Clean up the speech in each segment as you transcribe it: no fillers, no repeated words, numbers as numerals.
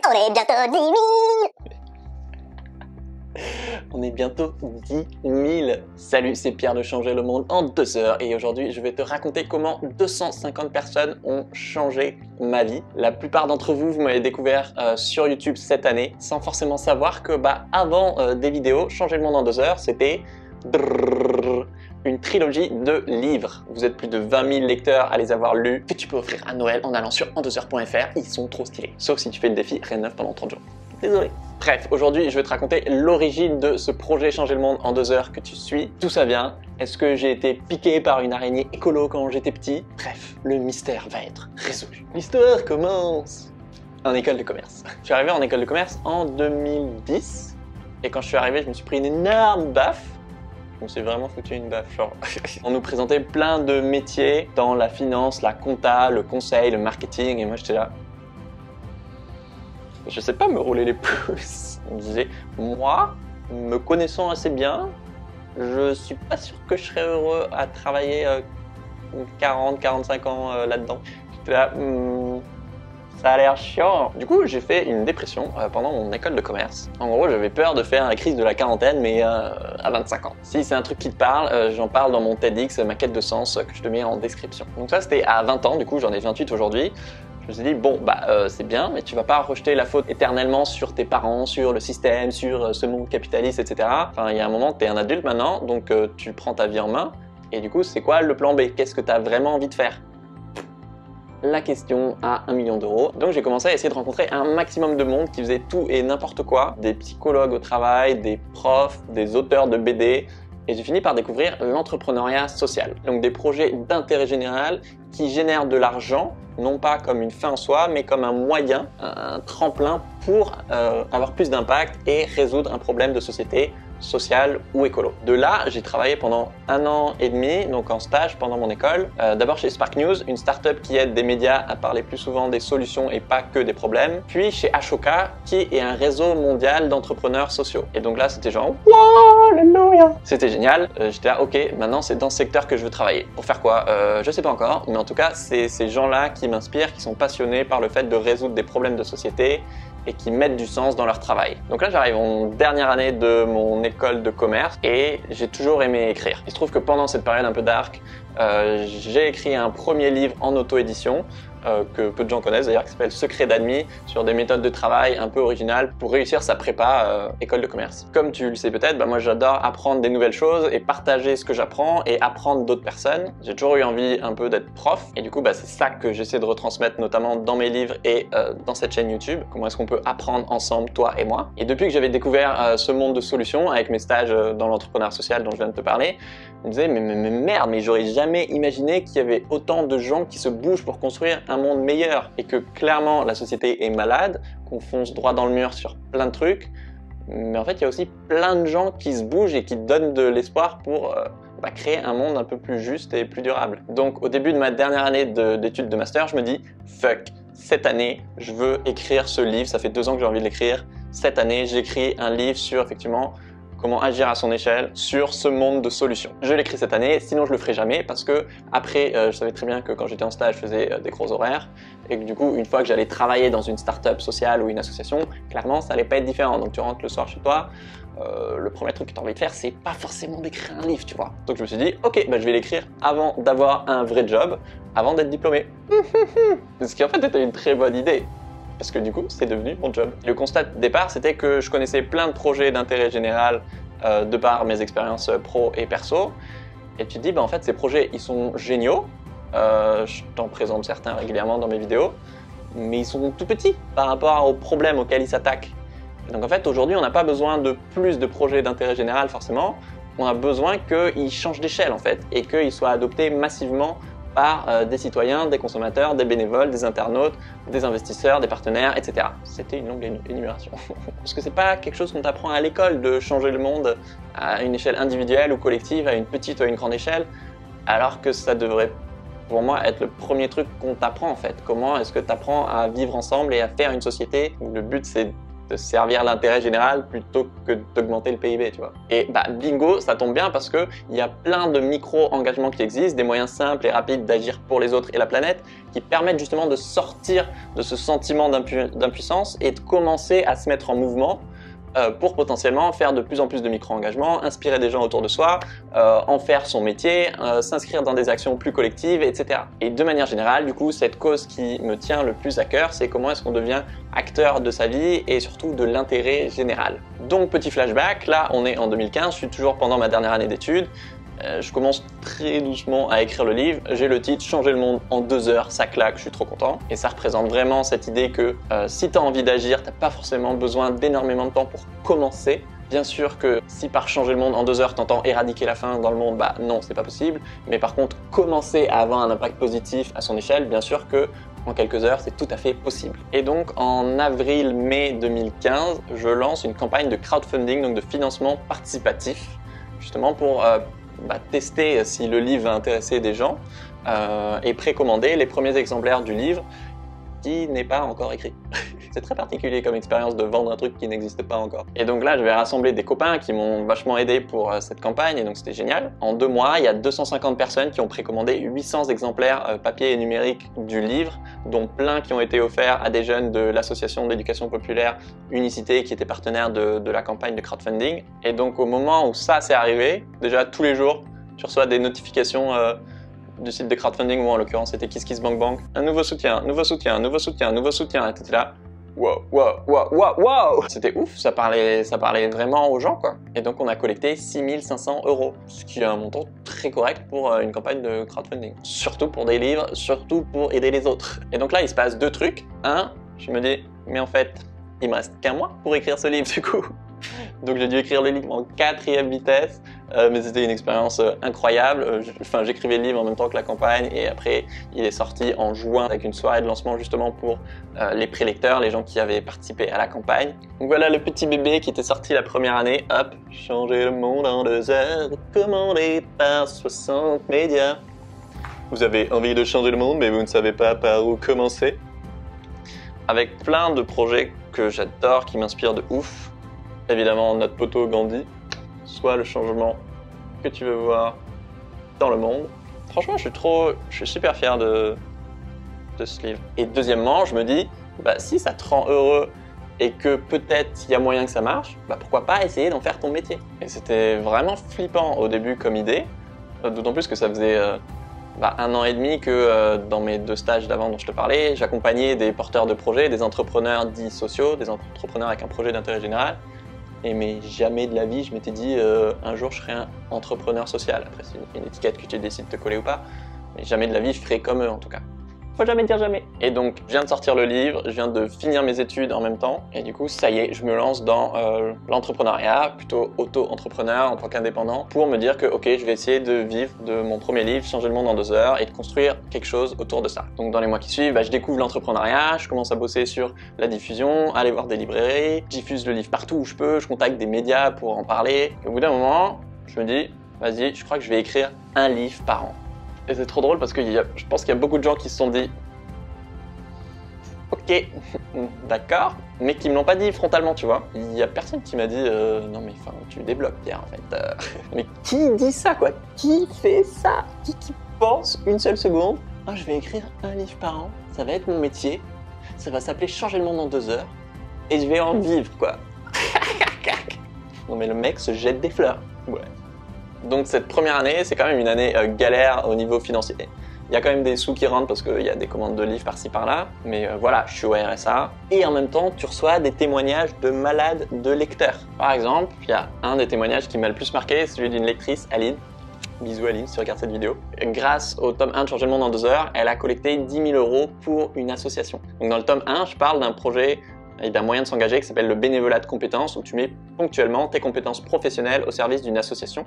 On est bientôt 10 000. On est bientôt 10 000. Salut, c'est Pierre de Changer le Monde en 2 heures et aujourd'hui je vais te raconter comment 250 personnes ont changé ma vie. La plupart d'entre vous, vous m'avez découvert sur YouTube cette année sans forcément savoir que avant des vidéos, Changer le Monde en 2 heures, c'était une trilogie de livres. Vous êtes plus de 20 000 lecteurs à les avoir lus, que tu peux offrir à Noël en allant sur en2heures.fr. Ils sont trop stylés. Sauf si tu fais le défi Rien de neuf pendant 30 jours. Désolé. Bref, aujourd'hui, je vais te raconter l'origine de ce projet Changer le Monde en 2 heures que tu suis. D'où ça vient? Est-ce que j'ai été piqué par une araignée écolo quand j'étais petit? Bref, le mystère va être résolu. L'histoire commence en école de commerce. Je suis arrivé en école de commerce en 2010. Et quand je suis arrivé, je me suis pris une énorme baffe. Je me suis vraiment foutu une baffe, genre. On nous présentait plein de métiers dans la finance, la compta, le conseil, le marketing, et moi j'étais là. Je sais pas me rouler les pouces. On me disait, moi, me connaissant assez bien, je suis pas sûr que je serais heureux à travailler 40-45 ans là-dedans. J'étais là, ça a l'air chiant. Du coup, j'ai fait une dépression pendant mon école de commerce. En gros, j'avais peur de faire la crise de la quarantaine, mais à 25 ans. Si c'est un truc qui te parle, j'en parle dans mon TEDx, ma quête de sens, que je te mets en description. Donc ça, c'était à 20 ans, du coup, j'en ai 28 aujourd'hui. Je me suis dit, bon, c'est bien, mais tu vas pas rejeter la faute éternellement sur tes parents, sur le système, sur ce monde capitaliste, etc. Enfin, il y a un moment, tu es un adulte maintenant, donc tu prends ta vie en main. Et du coup, c'est quoi le plan B? Qu'est-ce que tu as vraiment envie de faire? La question à 1 million d'euros. Donc j'ai commencé à essayer de rencontrer un maximum de monde qui faisait tout et n'importe quoi. Des psychologues au travail, des profs, des auteurs de BD. Et j'ai fini par découvrir l'entrepreneuriat social. Donc des projets d'intérêt général qui génèrent de l'argent, non pas comme une fin en soi, mais comme un moyen, un tremplin pour avoir plus d'impact et résoudre un problème de société, social ou écolo. De là, j'ai travaillé pendant 1 an et demi, donc en stage pendant mon école. D'abord chez Spark News, une start-up qui aide des médias à parler plus souvent des solutions et pas que des problèmes. Puis chez Ashoka, qui est un réseau mondial d'entrepreneurs sociaux. Et donc là, c'était genre, wow, alléluia! C'était génial. J'étais là, ok, maintenant c'est dans ce secteur que je veux travailler. Pour faire quoi? Je sais pas encore, mais en tout cas, c'est ces gens-là qui m'inspirent, qui sont passionnés par le fait de résoudre des problèmes de société et qui mettent du sens dans leur travail. Donc là, j'arrive en dernière année de mon école de commerce et j'ai toujours aimé écrire. Il se trouve que pendant cette période un peu dark, j'ai écrit un premier livre en auto-édition que peu de gens connaissent d'ailleurs, qui s'appelle Secret d'admis, sur des méthodes de travail un peu originales pour réussir sa prépa école de commerce. Comme tu le sais peut-être, moi j'adore apprendre des nouvelles choses et partager ce que j'apprends et apprendre d'autres personnes. J'ai toujours eu envie un peu d'être prof et du coup c'est ça que j'essaie de retransmettre notamment dans mes livres et dans cette chaîne YouTube. Comment est-ce qu'on peut apprendre ensemble, toi et moi. Et depuis que j'avais découvert ce monde de solutions avec mes stages dans l'entrepreneuriat social dont je viens de te parler, je me disais mais merde, mais j'aurais jamais imaginé qu'il y avait autant de gens qui se bougent pour construire un monde meilleur et que clairement la société est malade, qu'on fonce droit dans le mur sur plein de trucs, mais en fait il y a aussi plein de gens qui se bougent et qui donnent de l'espoir pour créer un monde un peu plus juste et plus durable. Donc au début de ma dernière année d'études de master, je me dis fuck, cette année je veux écrire ce livre, ça fait 2 ans que j'ai envie de l'écrire, cette année j'écris un livre sur effectivement comment agir à son échelle sur ce monde de solutions. Je l'écris cette année, sinon je le ferai jamais parce que après, je savais très bien que quand j'étais en stage, je faisais des gros horaires et que du coup, une fois que j'allais travailler dans une start-up sociale ou une association, clairement, ça allait pas être différent. Donc tu rentres le soir chez toi, le premier truc que tu as envie de faire, c'est pas forcément d'écrire un livre, tu vois. Donc je me suis dit, ok, je vais l'écrire avant d'avoir un vrai job, avant d'être diplômé. Ce qui en fait était une très bonne idée. Parce que du coup, c'est devenu mon job. Le constat de départ, c'était que je connaissais plein de projets d'intérêt général de par mes expériences pro et perso. Et tu te dis, en fait, ces projets, ils sont géniaux. Je t'en présente certains régulièrement dans mes vidéos. Mais ils sont tout petits par rapport aux problèmes auxquels ils s'attaquent. Donc en fait, aujourd'hui, on n'a pas besoin de plus de projets d'intérêt général, forcément. On a besoin qu'ils changent d'échelle, en fait, et qu'ils soient adoptés massivement par des citoyens, des consommateurs, des bénévoles, des internautes, des investisseurs, des partenaires, etc. C'était une longue énumération. Parce que c'est pas quelque chose qu'on t'apprend à l'école de changer le monde à une échelle individuelle ou collective, à une petite ou à une grande échelle, alors que ça devrait, pour moi, être le premier truc qu'on t'apprend en fait. Comment est-ce que tu apprends à vivre ensemble et à faire une société où le but c'est de servir l'intérêt général plutôt que d'augmenter le PIB, tu vois. Et bah bingo, ça tombe bien parce que il y a plein de micro-engagements qui existent, des moyens simples et rapides d'agir pour les autres et la planète, qui permettent justement de sortir de ce sentiment d'impuissance et de commencer à se mettre en mouvement pour potentiellement faire de plus en plus de micro-engagements, inspirer des gens autour de soi, en faire son métier, s'inscrire dans des actions plus collectives, etc. Et de manière générale, du coup, cette cause qui me tient le plus à cœur, c'est comment est-ce qu'on devient acteur de sa vie et surtout de l'intérêt général. Donc, petit flashback, là, on est en 2015, je suis toujours pendant ma dernière année d'études. Je commence très doucement à écrire le livre. J'ai le titre « Changer le monde en 2 heures », ça claque, je suis trop content. Et ça représente vraiment cette idée que si tu as envie d'agir, tu n'as pas forcément besoin d'énormément de temps pour commencer. Bien sûr que si par changer le monde en 2 heures, t'entends éradiquer la faim dans le monde, bah non, c'est pas possible. Mais par contre, commencer à avoir un impact positif à son échelle, bien sûr que en quelques heures, c'est tout à fait possible. Et donc, en avril-mai 2015, je lance une campagne de crowdfunding, donc de financement participatif, justement pour tester si le livre va intéresser des gens et précommander les premiers exemplaires du livre qui n'est pas encore écrit. C'est très particulier comme expérience de vendre un truc qui n'existe pas encore. Et donc là, je vais rassembler des copains qui m'ont vachement aidé pour cette campagne, et donc c'était génial. En 2 mois, il y a 250 personnes qui ont précommandé 800 exemplaires papier et numérique du livre, dont plein qui ont été offerts à des jeunes de l'association d'éducation populaire Unicité, qui était partenaire de la campagne de crowdfunding. Et donc au moment où ça s'est arrivé, déjà tous les jours, tu reçois des notifications du site de crowdfunding, ou en l'occurrence c'était KissKissBankBank. Un nouveau soutien, nouveau soutien, nouveau soutien, nouveau soutien, et t'étais là. Wow. C'était ouf, ça parlait vraiment aux gens, quoi. Et donc on a collecté 6 500 €, ce qui est un montant très correct pour une campagne de crowdfunding. Surtout pour des livres, surtout pour aider les autres. Et donc là, il se passe 2 trucs. Un, je me dis, mais en fait, il me reste qu'un mois pour écrire ce livre, du coup. Donc j'ai dû écrire le livre en 4e vitesse, mais c'était une expérience incroyable. J'écrivais le livre en même temps que la campagne, et après il est sorti en juin avec une soirée de lancement justement pour les prélecteurs, les gens qui avaient participé à la campagne. Donc voilà le petit bébé qui était sorti la première année. Hop, changer le monde en 2 heures, commandé par 60 médias. Vous avez envie de changer le monde, mais vous ne savez pas par où commencer. Avec plein de projets que j'adore, qui m'inspirent de ouf. Évidemment, notre poteau Gandhi, soit le changement que tu veux voir dans le monde. Franchement, je suis super fier de ce livre. Et deuxièmement, je me dis, si ça te rend heureux et que peut-être il y a moyen que ça marche, pourquoi pas essayer d'en faire ton métier. Et c'était vraiment flippant au début comme idée, d'autant plus que ça faisait 1 an et demi que dans mes 2 stages d'avant dont je te parlais, j'accompagnais des porteurs de projets, des entrepreneurs dits sociaux, des entrepreneurs avec un projet d'intérêt général. Mais jamais de la vie, je m'étais dit un jour je serai un entrepreneur social. Après, c'est une étiquette que tu décides de te coller ou pas, mais jamais de la vie je ferai comme eux en tout cas. Faut jamais dire jamais. Et donc, je viens de sortir le livre, je viens de finir mes études en même temps, et du coup, ça y est, je me lance dans l'entrepreneuriat, plutôt auto-entrepreneur en tant qu'indépendant, pour me dire que, ok, je vais essayer de vivre de mon premier livre, Changer le monde en 2 heures, et de construire quelque chose autour de ça. Donc, dans les mois qui suivent, je découvre l'entrepreneuriat, je commence à bosser sur la diffusion, aller voir des librairies, je diffuse le livre partout où je peux, je contacte des médias pour en parler. Et au bout d'un moment, je me dis, vas-y, je crois que je vais écrire 1 livre par an. Et c'est trop drôle parce que je pense qu'il y a beaucoup de gens qui se sont dit ok, d'accord, mais qui me l'ont pas dit frontalement, tu vois. Il y a personne qui m'a dit non mais enfin tu débloques Pierre en fait. Mais qui dit ça quoi? Qui fait ça? Qui pense une seule seconde je vais écrire 1 livre par an, ça va être mon métier, ça va s'appeler Changer le monde en 2 heures et je vais en vivre quoi. Non mais le mec se jette des fleurs. Ouais. Donc cette première année, c'est quand même une année galère au niveau financier. Il y a quand même des sous qui rentrent parce qu'il y a des commandes de livres par-ci par-là, mais voilà, je suis au RSA. Et en même temps, tu reçois des témoignages de malades de lecteurs. Par exemple, il y a un des témoignages qui m'a le plus marqué, celui d'une lectrice, Aline. Bisous Aline, si tu regardes cette vidéo. Grâce au tome 1 de Changer le monde en 2 heures, elle a collecté 10 000 € pour une association. Donc dans le tome 1, je parle d'un projet et d'un moyen de s'engager qui s'appelle le bénévolat de compétences, où tu mets ponctuellement tes compétences professionnelles au service d'une association.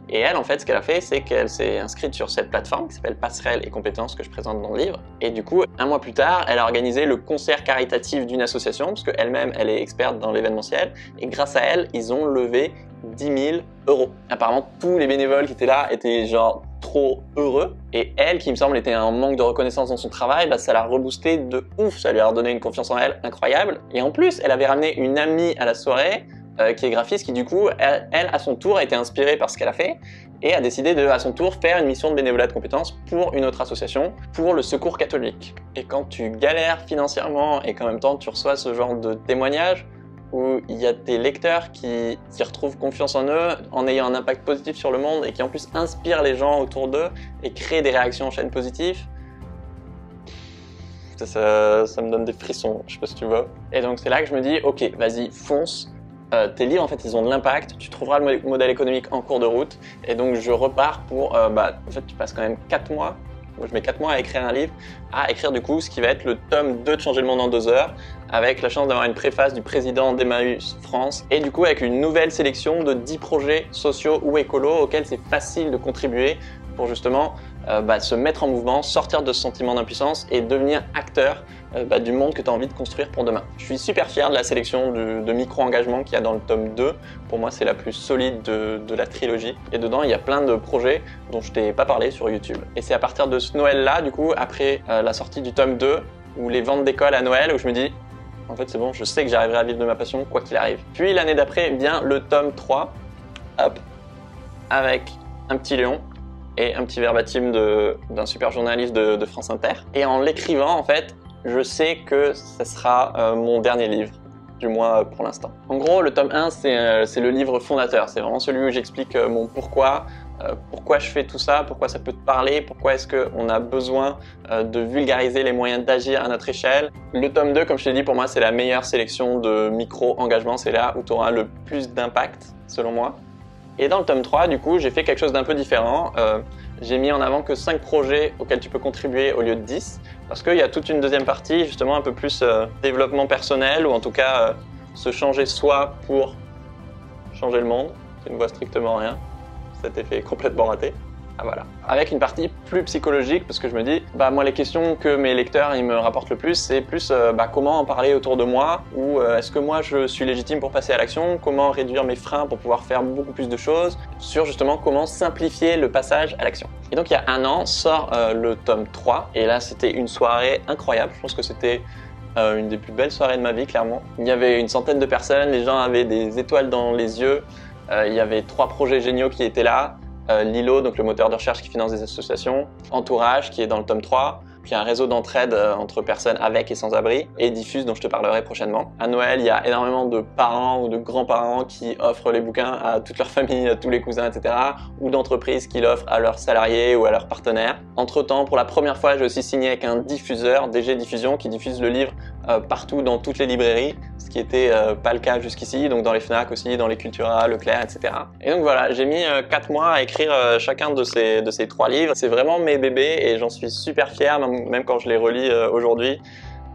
Et elle, en fait, ce qu'elle a fait, c'est qu'elle s'est inscrite sur cette plateforme qui s'appelle Passerelle et compétences que je présente dans le livre. Et du coup, 1 mois plus tard, elle a organisé le concert caritatif d'une association, parce qu'elle-même, elle est experte dans l'événementiel. Et grâce à elle, ils ont levé 10 000 €. Apparemment, tous les bénévoles qui étaient là étaient genre trop heureux. Et elle, qui me semble était un manque de reconnaissance dans son travail, bah, ça l'a reboosté de ouf. Ça lui a redonné une confiance en elle incroyable. Et en plus, elle avait ramené une amie à la soirée qui est graphiste, qui du coup, elle à son tour a été inspirée par ce qu'elle a fait et a décidé de, à son tour, faire une mission de bénévolat de compétences pour une autre association, pour le Secours catholique. Et quand tu galères financièrement et qu'en même temps tu reçois ce genre de témoignages où il y a des lecteurs qui retrouvent confiance en eux en ayant un impact positif sur le monde et qui en plus inspirent les gens autour d'eux et créent des réactions en chaîne positives, ça me donne des frissons, je sais pas si tu vois. Et donc c'est là que je me dis, ok, vas-y, fonce. Tes livres, en fait, ils ont de l'impact, tu trouveras le modèle économique en cours de route, et donc je repars pour, en fait, tu passes quand même 4 mois, moi je mets 4 mois à écrire un livre, à écrire du coup ce qui va être le tome 2 de Changer le monde en 2 heures, avec la chance d'avoir une préface du président d'Emmaüs France, et du coup avec une nouvelle sélection de 10 projets sociaux ou écolos auxquels c'est facile de contribuer pour justement se mettre en mouvement, sortir de ce sentiment d'impuissance et devenir acteur du monde que tu as envie de construire pour demain. Je suis super fier de la sélection de micro-engagements qu'il y a dans le tome 2. Pour moi, c'est la plus solide de la trilogie. Et dedans, il y a plein de projets dont je t'ai pas parlé sur YouTube. Et c'est à partir de ce Noël-là, du coup, après la sortie du tome 2, ou les ventes d'école à Noël, où je me dis, en fait, c'est bon, je sais que j'arriverai à vivre de ma passion, quoi qu'il arrive. Puis l'année d'après vient le tome 3, hop, avec un petit lion, et un petit verbatim d'un super journaliste de France Inter. Et en l'écrivant, en fait, je sais que ça sera mon dernier livre, du moins pour l'instant. En gros, le tome 1, c'est le livre fondateur. C'est vraiment celui où j'explique mon pourquoi je fais tout ça, pourquoi ça peut te parler, pourquoi est-ce qu'on a besoin de vulgariser les moyens d'agir à notre échelle. Le tome 2, comme je t'ai dit, pour moi, c'est la meilleure sélection de micro-engagements. C'est là où tu auras le plus d'impact, selon moi. Et dans le tome 3, du coup, j'ai fait quelque chose d'un peu différent. J'ai mis en avant que 5 projets auxquels tu peux contribuer au lieu de 10, parce qu'il y a toute une deuxième partie, justement un peu plus développement personnel, ou en tout cas se changer soi pour changer le monde. Tu ne vois strictement rien. Cet effet est complètement raté. Ah voilà. Avec une partie plus psychologique, parce que je me dis, moi les questions que mes lecteurs ils me rapportent le plus, c'est plus comment en parler autour de moi, ou est-ce que moi je suis légitime pour passer à l'action, comment réduire mes freins pour pouvoir faire beaucoup plus de choses, sur justement comment simplifier le passage à l'action. Et donc il y a un an sort le tome 3, et là c'était une soirée incroyable, je pense que c'était une des plus belles soirées de ma vie clairement. Il y avait une centaine de personnes, les gens avaient des étoiles dans les yeux, il y avait 3 projets géniaux qui étaient là. Lilo, donc le moteur de recherche qui finance des associations, Entourage qui est dans le tome 3, puis un réseau d'entraide entre personnes avec et sans abri, et Diffuse dont je te parlerai prochainement. À Noël, il y a énormément de parents ou de grands-parents qui offrent les bouquins à toute leur famille, à tous les cousins, etc. ou d'entreprises qui l'offrent à leurs salariés ou à leurs partenaires. Entre-temps, pour la première fois, j'ai aussi signé avec un diffuseur, DG Diffusion, qui diffuse le livre partout dans toutes les librairies, ce qui n'était pas le cas jusqu'ici, donc dans les Fnac aussi, dans les Cultura, Leclerc, etc. Et donc voilà, j'ai mis 4 mois à écrire chacun de ces 3 livres. C'est vraiment mes bébés et j'en suis super fier, même quand je les relis aujourd'hui.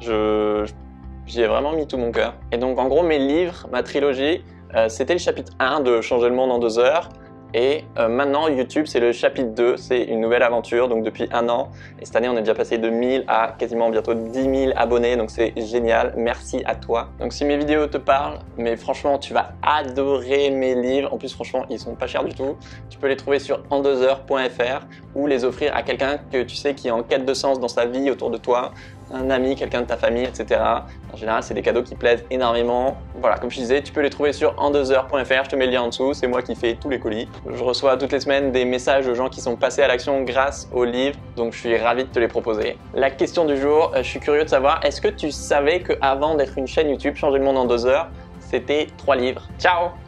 J'y ai vraiment mis tout mon cœur. Et donc en gros, mes livres, ma trilogie, c'était le chapitre 1 de Changer le monde en 2 heures. Et maintenant, YouTube, c'est le chapitre 2, c'est une nouvelle aventure, donc depuis 1 an. Et cette année, on est déjà passé de 1000 à quasiment bientôt 10 000 abonnés, donc c'est génial. Merci à toi. Donc si mes vidéos te parlent, mais franchement, tu vas adorer mes livres. En plus, franchement, ils sont pas chers du tout. Tu peux les trouver sur en2heures.fr ou les offrir à quelqu'un que tu sais qui est en quête de sens dans sa vie autour de toi. Un ami, quelqu'un de ta famille, etc. En général, c'est des cadeaux qui plaisent énormément. Voilà, comme je disais, tu peux les trouver sur en2heures.fr, je te mets le lien en dessous, c'est moi qui fais tous les colis. Je reçois toutes les semaines des messages de gens qui sont passés à l'action grâce aux livres, donc je suis ravi de te les proposer. La question du jour, je suis curieux de savoir, est-ce que tu savais qu'avant d'être une chaîne YouTube, Changer le monde en 2 heures, c'était 3 livres? Ciao!